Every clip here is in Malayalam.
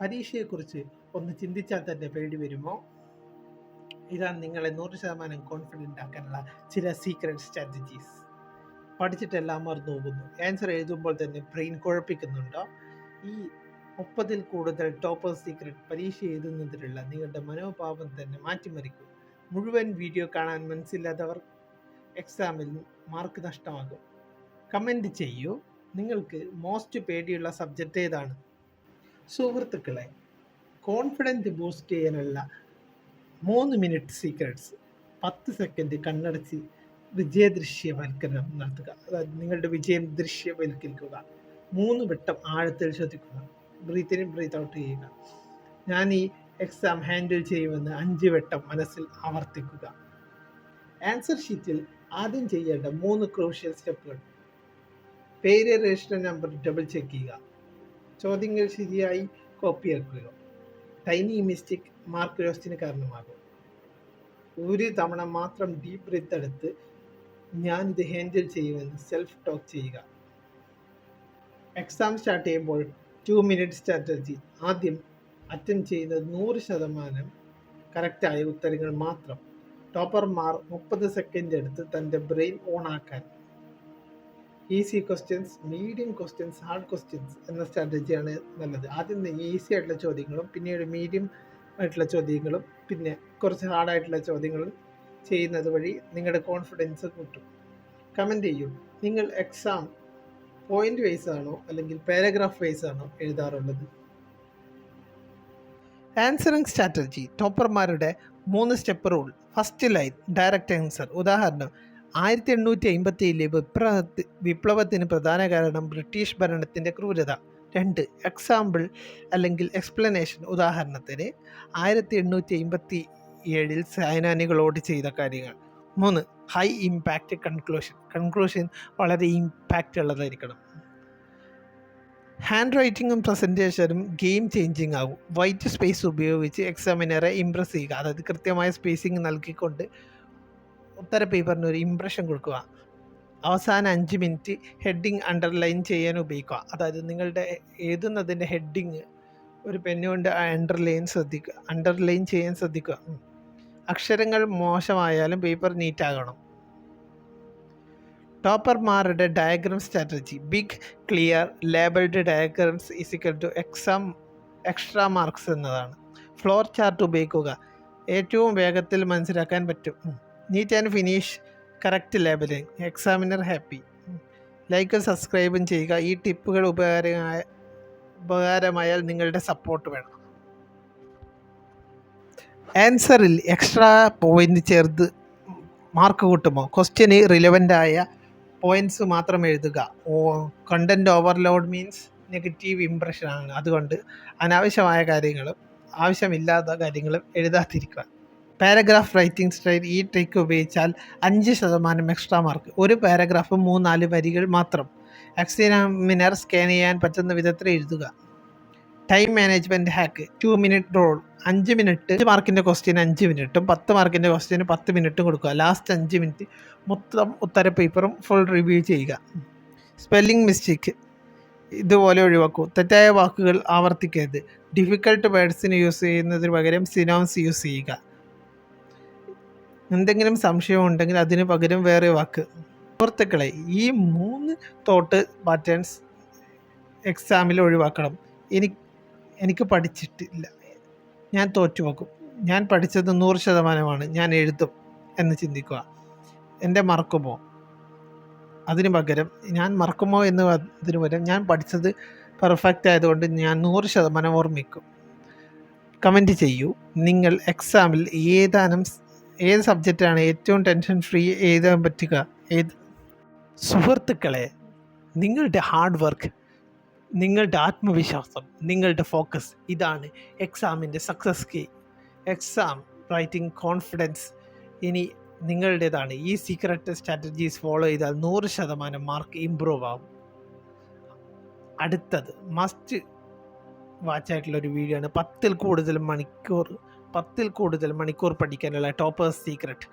പരീക്ഷയെക്കുറിച്ച് ഒന്ന് ചിന്തിച്ചാൽ തന്നെ പേടി വരുമോ? ഇതാണ് നിങ്ങളെ 100% കോൺഫിഡൻ്റ് ആക്കാനുള്ള ചില സീക്രട്ട് സ്ട്രാറ്റജീസ്. പഠിച്ചിട്ടെല്ലാം മറന്നു പോകുന്നു, ആൻസർ എഴുതുമ്പോൾ തന്നെ ബ്രെയിൻ കുഴപ്പിക്കുന്നുണ്ടോ? ഈ 30-ൽ കൂടുതൽ ടോപ്പേഴ്സ് സീക്രട്ട് പരീക്ഷ എഴുതുന്നതിലുള്ള നിങ്ങളുടെ മനോഭാവം തന്നെ മാറ്റിമറിക്കും. മുഴുവൻ വീഡിയോ കാണാൻ മനസ്സില്ലാത്തവർ എക്സാമിൽ മാർക്ക് നഷ്ടമാകും. കമൻറ്റ് ചെയ്യൂ, നിങ്ങൾക്ക് മോസ്റ്റ് പേടിയുള്ള സബ്ജക്റ്റ് ഏതാണ്? സുഹൃത്തുക്കളെ, കോൺഫിഡൻറ്റ് ബൂസ്റ്റ് ചെയ്യാനുള്ള 3 മിനിറ്റ് സീക്രട്സ്. 10 സെക്കൻഡ് കണ്ണടച്ച് വിജയദൃശ്യവൽക്കരണം നടത്തുക. അതായത് നിങ്ങളുടെ വിജയം ദൃശ്യവൽക്കരിക്കുക. 3 വട്ടം ആഴത്തിൽ ശ്രദ്ധിക്കുക. ബ്രീത്ത് ഇൻ ബ്രീത്ത് ഔട്ട് ചെയ്യുക. ഞാൻ ഈ എക്സാം ഹാൻഡിൽ ചെയ്യുമെന്ന് 5 വട്ടം മനസ്സിൽ ആവർത്തിക്കുക. ആൻസർ ഷീറ്റിൽ ആദ്യം ചെയ്യേണ്ട 3 ക്രൂഷ്യൽ സ്റ്റെപ്പുകൾ. പേര്, രജിസ്റ്റർ നമ്പർ ഡബിൾ ചെക്ക് ചെയ്യുക. ചോദ്യങ്ങൾ ശരിയായി കോപ്പിയാക്കുക. ടൈനി മിസ്റ്റേക്ക് മാർക്ക് ലോസ്റ്റിന് കാരണമാകും. ഒരു തവണ മാത്രം ഡീപ് ബ്രീത്ത് എടുത്ത് ഞാനിത് ഹാൻഡിൽ ചെയ്യുമെന്ന് സെൽഫ് ടോക്ക് ചെയ്യുക. എക്സാം സ്റ്റാർട്ട് ചെയ്യുമ്പോൾ 2 മിനിറ്റ് സ്ട്രാറ്റജി. ആദ്യം അറ്റൻഡ് ചെയ്യുന്നത് 100% കറക്റ്റായ ഉത്തരങ്ങൾ മാത്രം. ടോപ്പർമാർ 30 സെക്കൻഡ് എടുത്ത് തൻ്റെ ബ്രെയിൻ ഓൺ ആക്കാൻ. Easy questions, medium questions, hard questions എന്ന സ്ട്രാറ്റജിയാണ് നല്ലത്. ആദ്യം ഈസി ആയിട്ടുള്ള ചോദ്യങ്ങളും പിന്നീട് മീഡിയം ആയിട്ടുള്ള ചോദ്യങ്ങളും പിന്നെ കുറച്ച് ഹാർഡായിട്ടുള്ള ചോദ്യങ്ങളും ചെയ്യുന്നത് വഴി നിങ്ങളുടെ കോൺഫിഡൻസ് കൂട്ടും. കമൻറ്റ് ചെയ്യൂ, നിങ്ങൾ എക്സാം പോയിന്റ് വൈസ് ആണോ അല്ലെങ്കിൽ പാരഗ്രാഫ് വൈസ് ആണോ എഴുതാറുള്ളത്? Answering strategy. ടോപ്പർമാരുടെ 3 step rule. First line direct answer. ഉദാഹരണം, 1857 വിപ്ലവത്തിന് പ്രധാന കാരണം ബ്രിട്ടീഷ് ഭരണത്തിൻ്റെ ക്രൂരത. 2 എക്സാമ്പിൾ അല്ലെങ്കിൽ എക്സ്പ്ലനേഷൻ. ഉദാഹരണത്തിന് 1857 സൈനാനികളോട് ചെയ്ത കാര്യങ്ങൾ. 3 ഹൈ ഇമ്പാക്റ്റ് കൺക്ലൂഷൻ. കൺക്ലൂഷൻ വളരെ ഇമ്പാക്റ്റ് ഉള്ളതായിരിക്കണം. ഹാൻഡ് റൈറ്റിങ്ങും പ്രസൻറ്റേഷനും ഗെയിം ചേഞ്ചിങ് ആകും. വൈറ്റ് സ്പേസ് ഉപയോഗിച്ച് എക്സാമിനറെ ഇംപ്രസ് ചെയ്യുക. അതായത് കൃത്യമായ സ്പേസിങ് നൽകിക്കൊണ്ട് ഉത്തര പേപ്പറിന് ഒരു ഇംപ്രഷൻ കൊടുക്കുക. അവസാന 5 മിനിറ്റ് ഹെഡിങ് അണ്ടർലൈൻ ചെയ്യാൻ ഉപയോഗിക്കുക. അതായത് നിങ്ങളുടെ എഴുതുന്നതിൻ്റെ ഹെഡിങ് ഒരു പെന്നുകൊണ്ട് അണ്ടർലൈൻ ചെയ്യാൻ ശ്രദ്ധിക്കുക. അക്ഷരങ്ങൾ മോശമായാലും പേപ്പർ നീറ്റാകണം. ടോപ്പർമാരുടെ diagram strategy. Big clear labelled diagrams equal to exam extra marks എന്നതാണ്. ഫ്ലോർ ചാർട്ട് ഉപയോഗിക്കുക. ഏറ്റവും വേഗത്തിൽ മനസ്സിലാക്കാൻ പറ്റും. Neat and finish correct labelling. Examiner happy. ലൈക്കും സബ്സ്ക്രൈബും ചെയ്യുക. ഈ ടിപ്പുകൾ ഉപകാരമായാൽ നിങ്ങളുടെ സപ്പോർട്ട് വേണം. ആൻസറിൽ എക്സ്ട്രാ പോയിന്റ് ചേർത്ത് മാർക്ക് കൂട്ടുമോ? ക്വസ്റ്റ്യന് റിലവൻ്റായ പോയിൻറ്റ്സ് മാത്രം എഴുതുക. കണ്ടൻറ് ഓവർലോഡ് മീൻസ് നെഗറ്റീവ് ഇംപ്രഷനാണ്. അതുകൊണ്ട് അനാവശ്യമായ കാര്യങ്ങളും ആവശ്യമില്ലാത്ത കാര്യങ്ങളും എഴുതാതിരിക്കുക. Paragraph writing style. ഈ ട്രിക്ക് ഉപയോഗിച്ചാൽ 5% എക്സ്ട്രാ മാർക്ക്. ഒരു പാരഗ്രാഫ് 3-4 വരികൾ മാത്രം. എക്സാമിനർ സ്കാൻ ചെയ്യാൻ പറ്റുന്ന വിധത്തിൽ എഴുതുക. Time management hack. 2 minute rule. 5 minute 5 മാർക്കിൻ്റെ ക്വസ്റ്റ്യന് 5 മിനിറ്റും 10 മാർക്കിൻ്റെ ക്വസ്റ്റ്യന് 10 മിനിറ്റും കൊടുക്കുക. ലാസ്റ്റ് 5 മിനിറ്റ് മൊത്തം ഉത്തര പേപ്പറും ഫുൾ റിവ്യൂ ചെയ്യുക. സ്പെല്ലിംഗ് മിസ്റ്റേക്ക് ഇതുപോലെ ഒഴിവാക്കൂ. തെറ്റായ വാക്കുകൾ ആവർത്തിക്കരുത്. ഡിഫിക്കൽട്ട് വേർഡ്സിന് യൂസ് ചെയ്യുന്നതിന് പകരം സിനോംസ് യൂസ് ചെയ്യുക. എന്തെങ്കിലും സംശയം ഉണ്ടെങ്കിൽ അതിന് പകരം വേറെ വാക്ക്. സുഹൃത്തുക്കളെ, ഈ 3 തോട്ട് പാറ്റേൺസ് എക്സാമിൽ ഒഴിവാക്കണം. എനിക്ക് പഠിച്ചിട്ടില്ല, ഞാൻ തോറ്റുപോകും, ഞാൻ പഠിച്ചത് 100%, ഞാൻ എഴുതും എന്ന് ചിന്തിക്കുക. എൻ്റെ മറക്കുമോ? അതിന് പകരം ഞാൻ പഠിച്ചത് പെർഫെക്റ്റ് ആയതുകൊണ്ട് ഞാൻ 100% ഓർമ്മിക്കും. കമൻറ്റ് ചെയ്യൂ, നിങ്ങൾ എക്സാമിൽ ഏത് സബ്ജക്റ്റാണ് ഏറ്റവും ടെൻഷൻ ഫ്രീ എഴുതാൻ പറ്റുക? സുഹൃത്തുക്കളെ, നിങ്ങളുടെ ഹാർഡ് വർക്ക്, നിങ്ങളുടെ ആത്മവിശ്വാസം, നിങ്ങളുടെ ഫോക്കസ്, ഇതാണ് എക്സാമിൻ്റെ success key. Exam writing confidence ഇനി നിങ്ങളുടേതാണ്. ഈ സീക്രട്ട് സ്ട്രാറ്റജീസ് ഫോളോ ചെയ്താൽ 100% മാർക്ക് ഇംപ്രൂവ് ആവും. അടുത്തത് മസ്റ്റ് വാച്ചായിട്ടുള്ളൊരു വീഡിയോ ആണ്. 10-ൽ കൂടുതൽ മണിക്കൂർ പഠിക്കാനുള്ള ടോപ്പേഴ്സ് സീക്രട്ട്.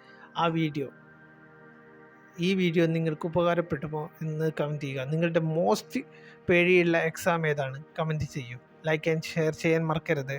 ഈ വീഡിയോ നിങ്ങൾക്ക് ഉപകാരപ്പെടുമോ എന്ന് കമൻറ്റ് ചെയ്യുക. നിങ്ങളുടെ മോസ്റ്റ് പേടിയുള്ള എക്സാം ഏതാണ്? കമൻറ്റ് ചെയ്യൂ. ലൈക്ക് ആൻഡ് ഷെയർ ചെയ്യാൻ മറക്കരുത്.